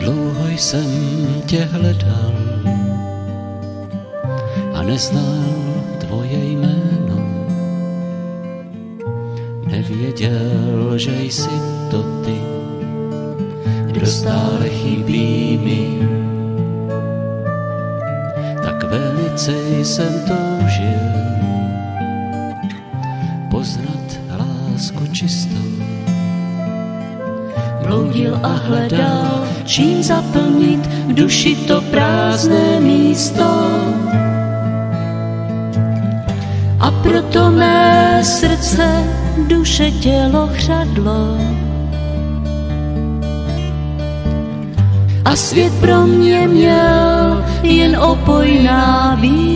Dlouho jsem tě hledal a neznal tvoje jméno. Nevěděl, že jsi to ty, kdo stále chybí mi. Tak velice jsem toužil poznat lásku čistou. Bloudil a hledal, čím zaplnit v duši to prázdné místo. A proto mé srdce, duše, tělo chřadlo. A svět pro mě měl jen opojná vína.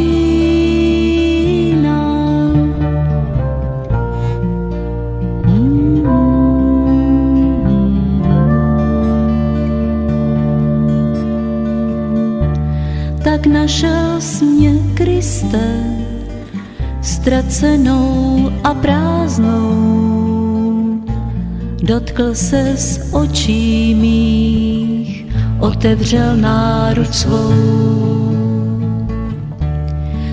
Tak našel jsi mě, Kriste, ztracenou a prázdnou. Dotkl ses očí mých, otevřel náruč svou.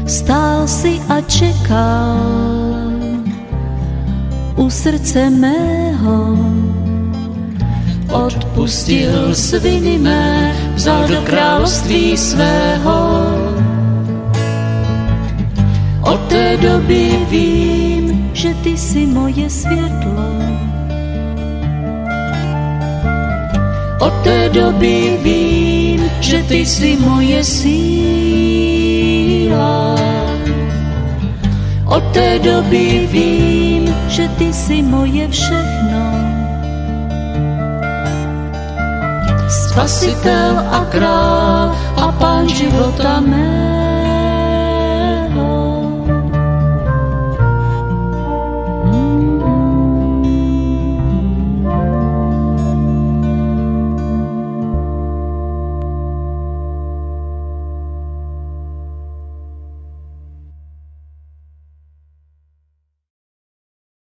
Stál si a čekal u srdce mého. Odpustil sviny mé, vzal do království svého. Od té doby vím, že ty jsi moje světlo. Od té doby vím, že ty jsi moje síla. Od té doby vím, že ty jsi moje všechno. Spasitel a král a pán života mého.